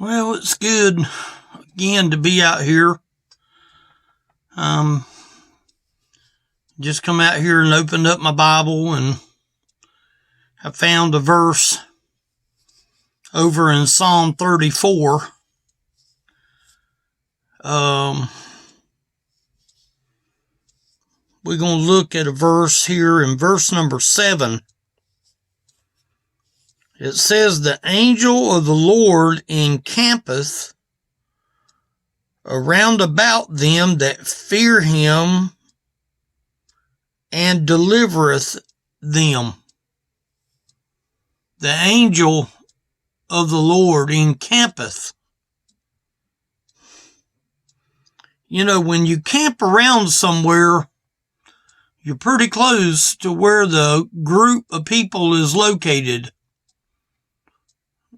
Well, it's good again to be out here. Just come out here and opened up my Bible, and I found a verse over in Psalm 34. We're going to look at a verse here in verse number 7. It says, "The angel of the Lord encampeth around about them that fear him and delivereth them." The angel of the Lord encampeth. You know, when you camp around somewhere, you're pretty close to where the group of people is located.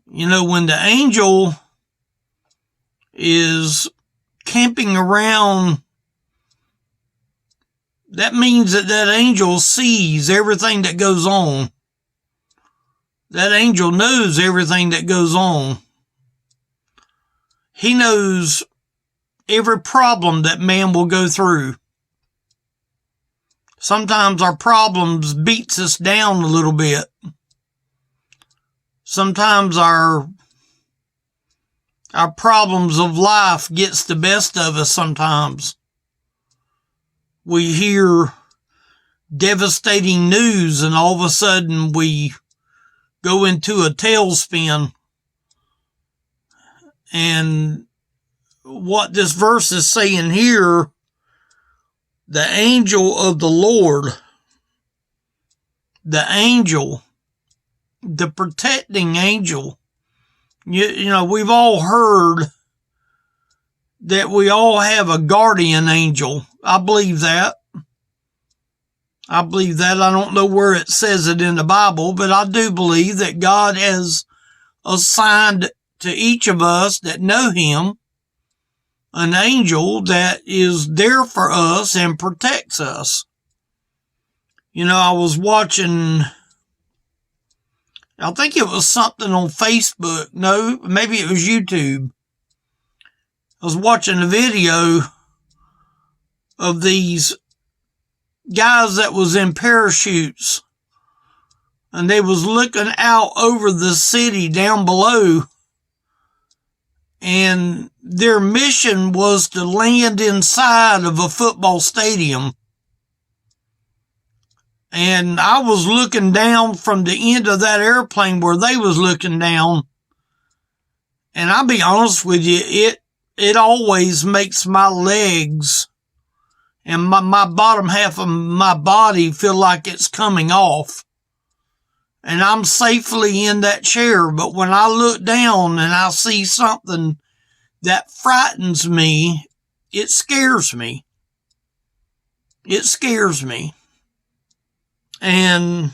You know, when the angel is camping around, that means that angel sees everything that goes on. That angel knows everything that goes on. He knows every problem that man will go through. Sometimes our problems beats us down a little bit. Sometimes our problems of life gets the best of us sometimes. We hear devastating news and all of a sudden we go into a tailspin. And what this verse is saying here, the angel of the Lord, the angel, the protecting angel. You know, we've all heard that we all have a guardian angel. I believe that. I don't know where it says it in the Bible, but I do believe that God has assigned to each of us that know him an angel that is there for us and protects us. You know, I was watching, I think it was something on Facebook. No, maybe it was YouTube. I was watching a video of these guys that was in parachutes, and they was looking out over the city down below, and their mission was to land inside of a football stadium. And I was looking down from the end of that airplane where they was looking down, and I'll be honest with you, it always makes my legs and my bottom half of my body feel like it's coming off. And I'm safely in that chair. But when I look down and I see something that frightens me, it scares me. It scares me. And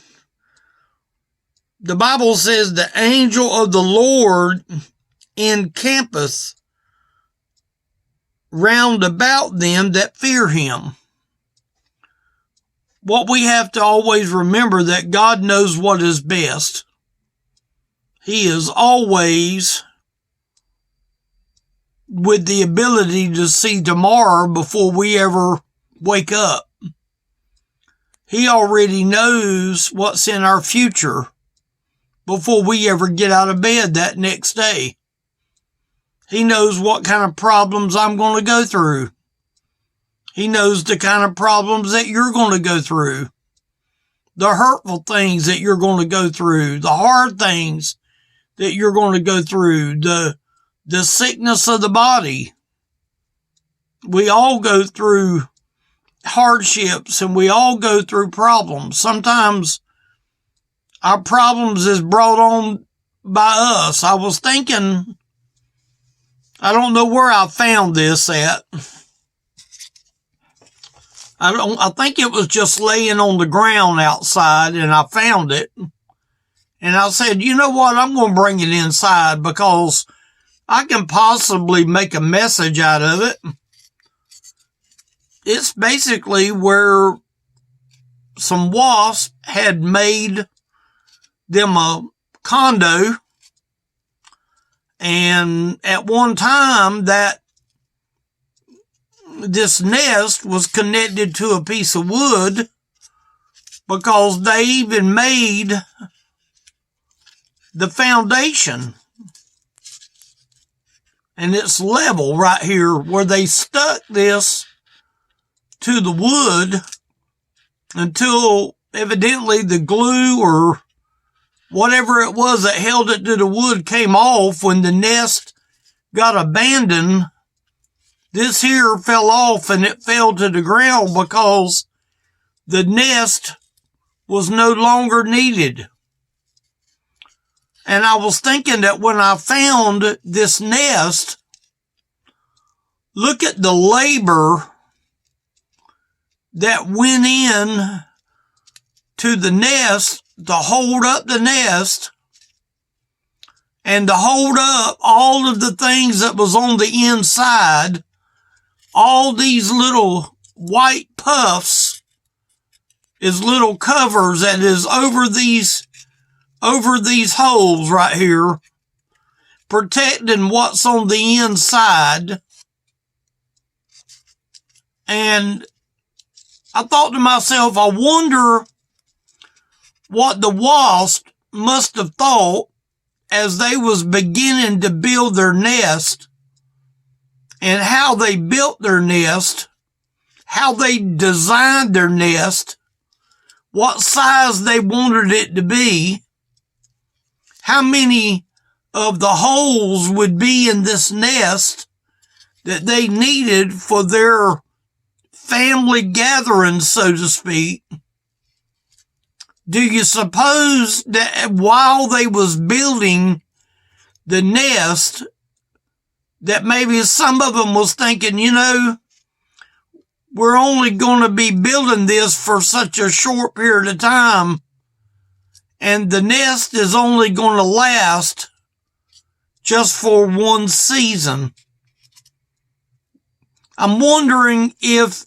the Bible says the angel of the Lord encampeth round about them that fear him. What we have to always remember, that God knows what is best. He is always with the ability to see tomorrow before we ever wake up. He already knows what's in our future before we ever get out of bed that next day. He knows what kind of problems I'm going to go through. He knows the kind of problems that you're going to go through. The hurtful things that you're going to go through. The hard things that you're going to go through. The sickness of the body. We all go through hardships and we all go through problems. Sometimes our problems is brought on by us. I was thinking, I don't know where I found this at. I think it was just laying on the ground outside and I found it. And I said, you know what? I'm going to bring it inside because I can possibly make a message out of it. It's basically where some wasps had made them a condo, And at one time this nest was connected to a piece of wood, because they even made the foundation. And it's level right here where they stuck this to the wood until evidently the glue or whatever it was that held it to the wood came off. When the nest got abandoned, this here fell off and it fell to the ground because the nest was no longer needed. And I was thinking that when I found this nest, look at the labor that went in to the nest to hold up the nest and to hold up all of the things that was on the inside. All these little white puffs is little covers that is over these holes right here, protecting what's on the inside. And I thought to myself, I wonder what the wasp must have thought as they was beginning to build their nest, and how they built their nest, how they designed their nest, what size they wanted it to be, how many of the holes would be in this nest that they needed for their family gatherings, so to speak. Do you suppose that while they was building the nest, that maybe some of them was thinking, we're only going to be building this for such a short period of time, and the nest is only going to last just for one season? I'm wondering if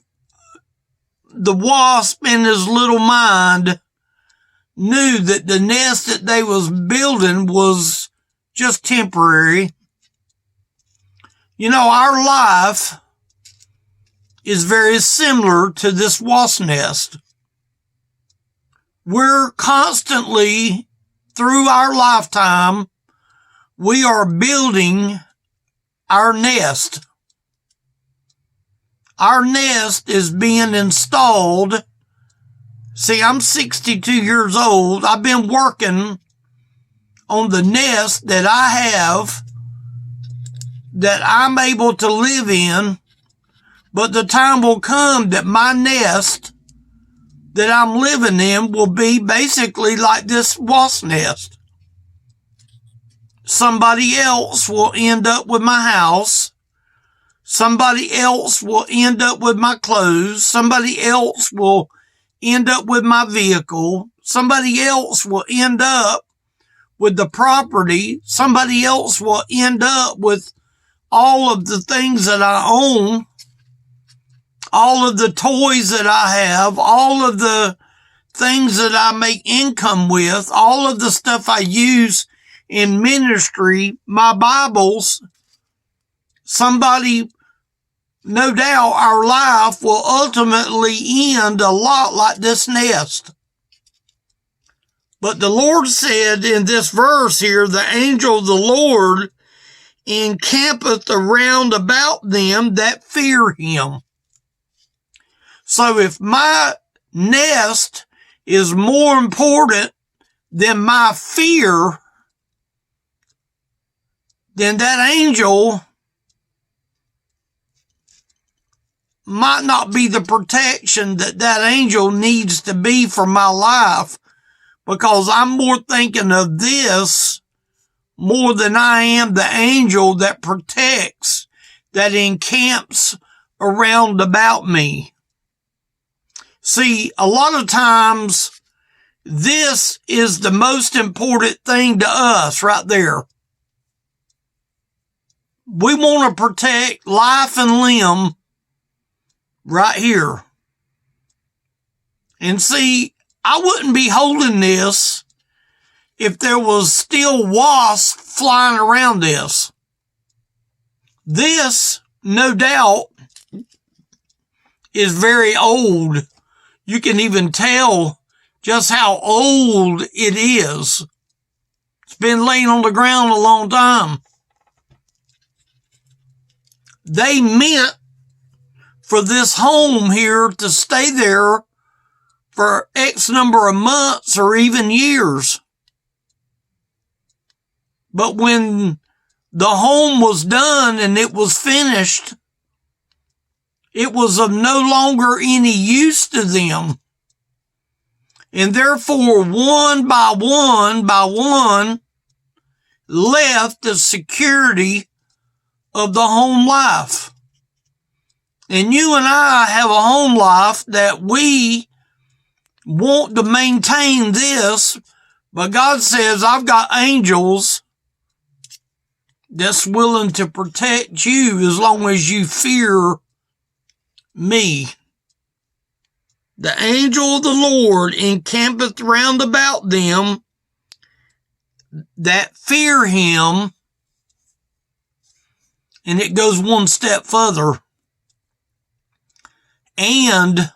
the wasp in his little mind knew that the nest that they was building was just temporary. Our life is very similar to this wasp nest. We're constantly, through our lifetime, we are building our nest. Our nest is being installed. See, I'm 62 years old. I've been working on the nest that I have, that I'm able to live in, but the time will come that my nest that I'm living in will be basically like this wasp nest. Somebody else will end up with my house. Somebody else will end up with my clothes. Somebody else will end up with my vehicle. Somebody else will end up with the property. Somebody else will end up with all of the things that I own, all of the toys that I have, all of the things that I make income with, all of the stuff I use in ministry, my Bibles. Somebody, no doubt, our life will ultimately end a lot like this nest. But the Lord said in this verse here, the angel of the Lord encampeth around about them that fear him. So if my nest is more important than my fear, then that angel might not be the protection that angel needs to be for my life, because I'm more thinking of this more than I am the angel that protects, that encamps around about me. See, a lot of times, this is the most important thing to us right there. We want to protect life and limb right here. And see, I wouldn't be holding this if there was still wasps flying around this. This, no doubt, is very old. You can even tell just how old it is. It's been laying on the ground a long time. They meant for this home here to stay there for X number of months or even years. But when the home was done and it was finished, it was of no longer any use to them. And therefore, one by one, left the security of the home life. And you and I have a home life that we want to maintain this, but God says, I've got angels that's willing to protect you as long as you fear me. The angel of the Lord encampeth round about them that fear him. And it goes one step further. And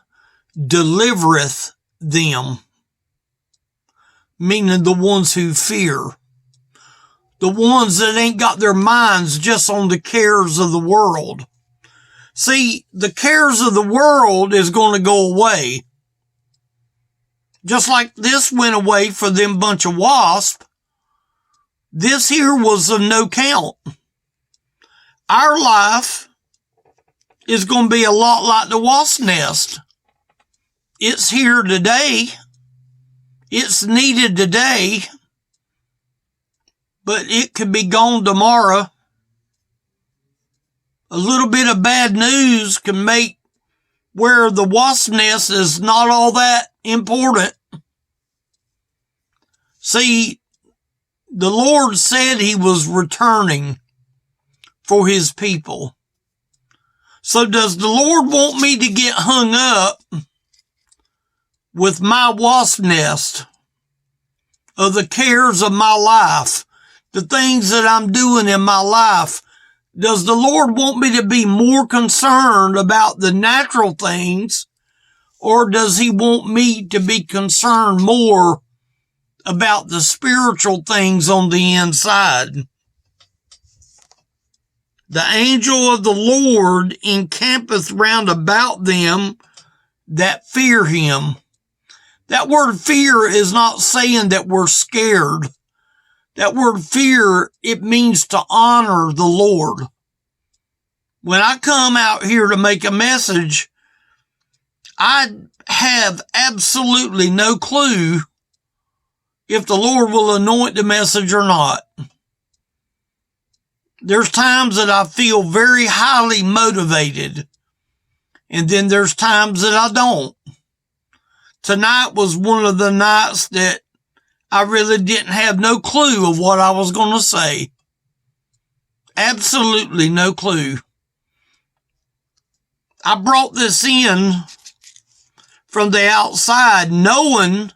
delivereth them. Meaning the ones who fear. The ones that ain't got their minds just on the cares of the world. See, the cares of the world is going to go away. Just like this went away for them bunch of wasps. This here was of no count. Our life is going to be a lot like the wasp nest. It's here today. It's needed today. But it could be gone tomorrow. A little bit of bad news can make where the wasp nest is not all that important. See, the Lord said he was returning for his people. So does the Lord want me to get hung up with my wasp nest of the cares of my life, the things that I'm doing in my life? Does the Lord want me to be more concerned about the natural things, or does he want me to be concerned more about the spiritual things on the inside? The angel of the Lord encampeth round about them that fear him. That word fear is not saying that we're scared. That word fear, it means to honor the Lord. When I come out here to make a message, I have absolutely no clue if the Lord will anoint the message or not. There's times that I feel very highly motivated, and then there's times that I don't. Tonight was one of the nights that I really didn't have no clue of what I was going to say. Absolutely no clue. I brought this in from the outside knowing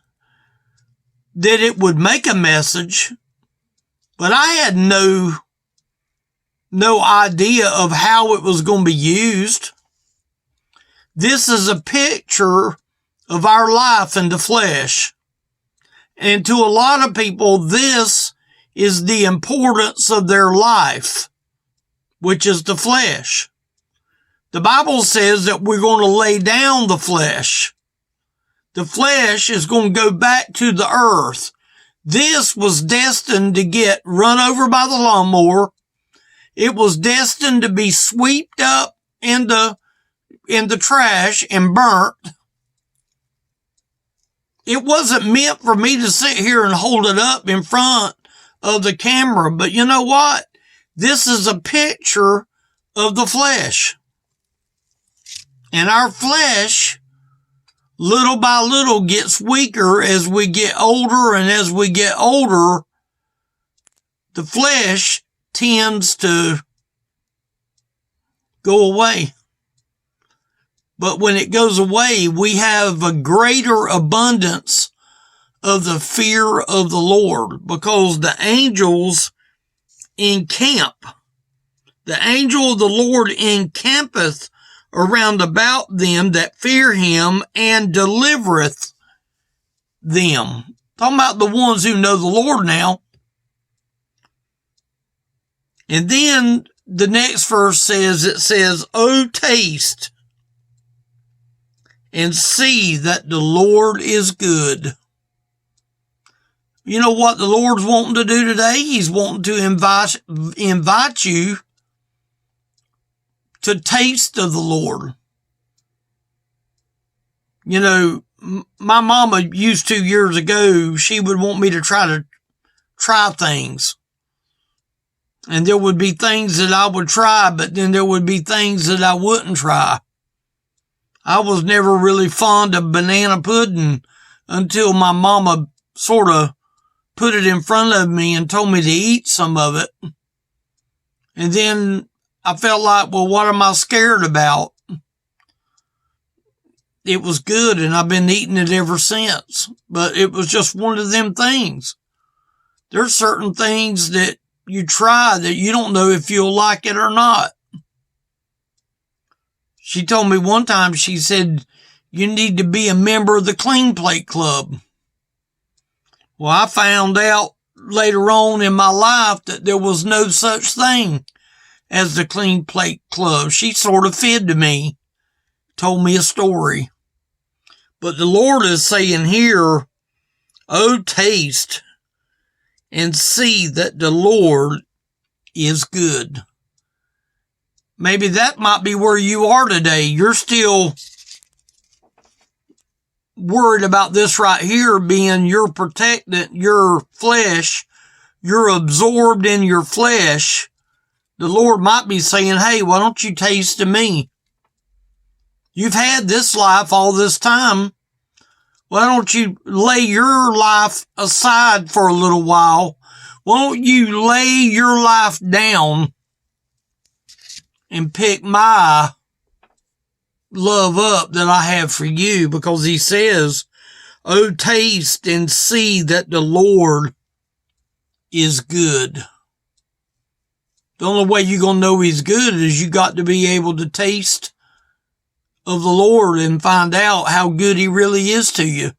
that it would make a message, but I had no idea of how it was going to be used. This is a picture of our life in the flesh. And to a lot of people, this is the importance of their life, which is the flesh. The Bible says that we're going to lay down the flesh. The flesh is going to go back to the earth. This was destined to get run over by the lawnmower. It was destined to be swept up in the trash and burnt. It wasn't meant for me to sit here and hold it up in front of the camera. But you know what? This is a picture of the flesh. And our flesh, little by little, gets weaker as we get older. And as we get older, the flesh tends to go away. But when it goes away, we have a greater abundance of the fear of the Lord, because the angels encamp The angel of the Lord encampeth around about them that fear him and delivereth them. Talking about the ones who know the Lord now. And then the next verse says, "O taste and see that the Lord is good." You know what the Lord's wanting to do today? He's wanting to invite you to taste of the Lord. You know, my mama used to years ago, she would want me to try things. And there would be things that I would try, but then there would be things that I wouldn't try. I was never really fond of banana pudding until my mama sort of put it in front of me and told me to eat some of it. And then I felt like, well, what am I scared about? It was good, and I've been eating it ever since. But it was just one of them things. There's certain things that you try that you don't know if you'll like it or not. She told me one time, she said, you need to be a member of the Clean Plate Club. Well, I found out later on in my life that there was no such thing as the Clean Plate Club. She sort of fed to me, told me a story. But the Lord is saying here, "Oh, taste and see that the Lord is good." Maybe that might be where you are today. You're still worried about this right here being your protectant, your flesh. You're absorbed in your flesh. The Lord might be saying, hey, why don't you taste of me? You've had this life all this time. Why don't you lay your life aside for a little while? Why don't you lay your life down and pick my love up that I have for you? Because he says, "Oh, taste and see that the Lord is good." The only way you're going to know he's good is you got to be able to taste of the Lord and find out how good he really is to you.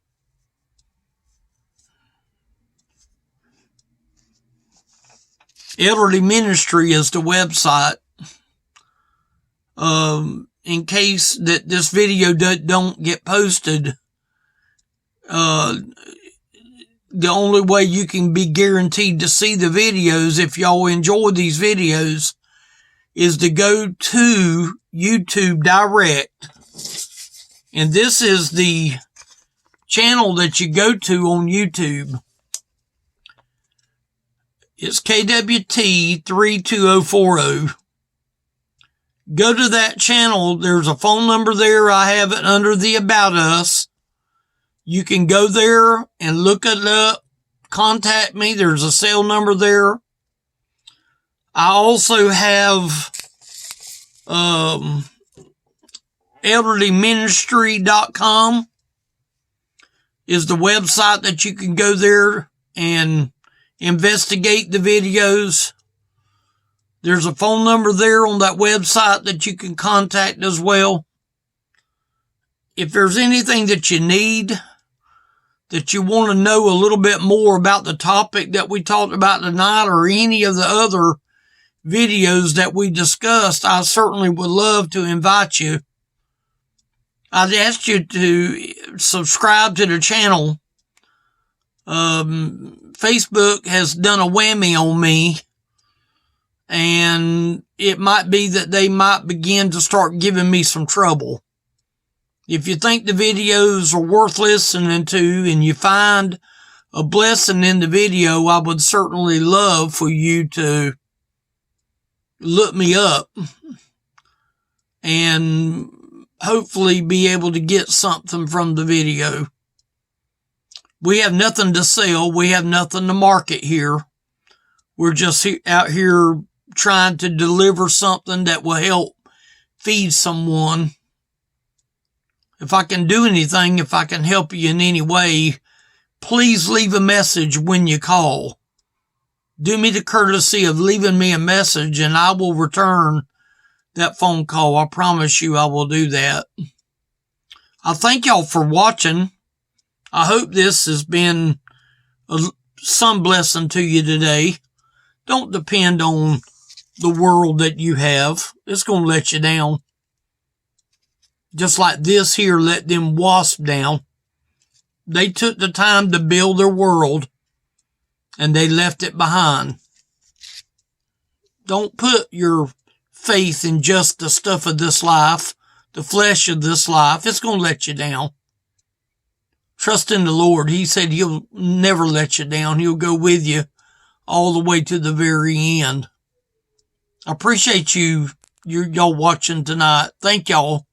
Elderly Ministry is the website. In case that this video don't get posted, the only way you can be guaranteed to see the videos, if y'all enjoy these videos, is to go to YouTube Direct. And this is the channel that you go to on YouTube. It's KWT 32040. Go to that channel. There's a phone number there. I have it under the About Us. You can go there and look it up. Contact me. There's a cell number there. I also have elderlyministry.com is the website that you can go there and investigate the videos. There's a phone number there on that website that you can contact as well. If there's anything that you need, that you want to know a little bit more about the topic that we talked about tonight, or any of the other videos that we discussed, I certainly would love to invite you. I'd ask you to subscribe to the channel. Facebook has done a whammy on me, and it might be that they might begin to start giving me some trouble. If you think the videos are worth listening to and you find a blessing in the video, I would certainly love for you to look me up and hopefully be able to get something from the video. We have nothing to sell. We have nothing to market here. We're just out here trying to deliver something that will help feed someone. If I can do anything, if I can help you in any way, please leave a message when you call. do me the courtesy of leaving me a message and I will return that phone call. I promise you I will do that. I thank y'all for watching. I hope this has been some blessing to you today. Don't depend on the world that you have. It's going to let you down. Just like this here let them wasps down. They took the time to build their world and they left it behind. Don't put your faith in just the stuff of this life, the flesh of this life. It's going to let you down. Trust in the Lord. He said he'll never let you down. He'll go with you all the way to the very end. I appreciate y'all watching tonight. Thank y'all.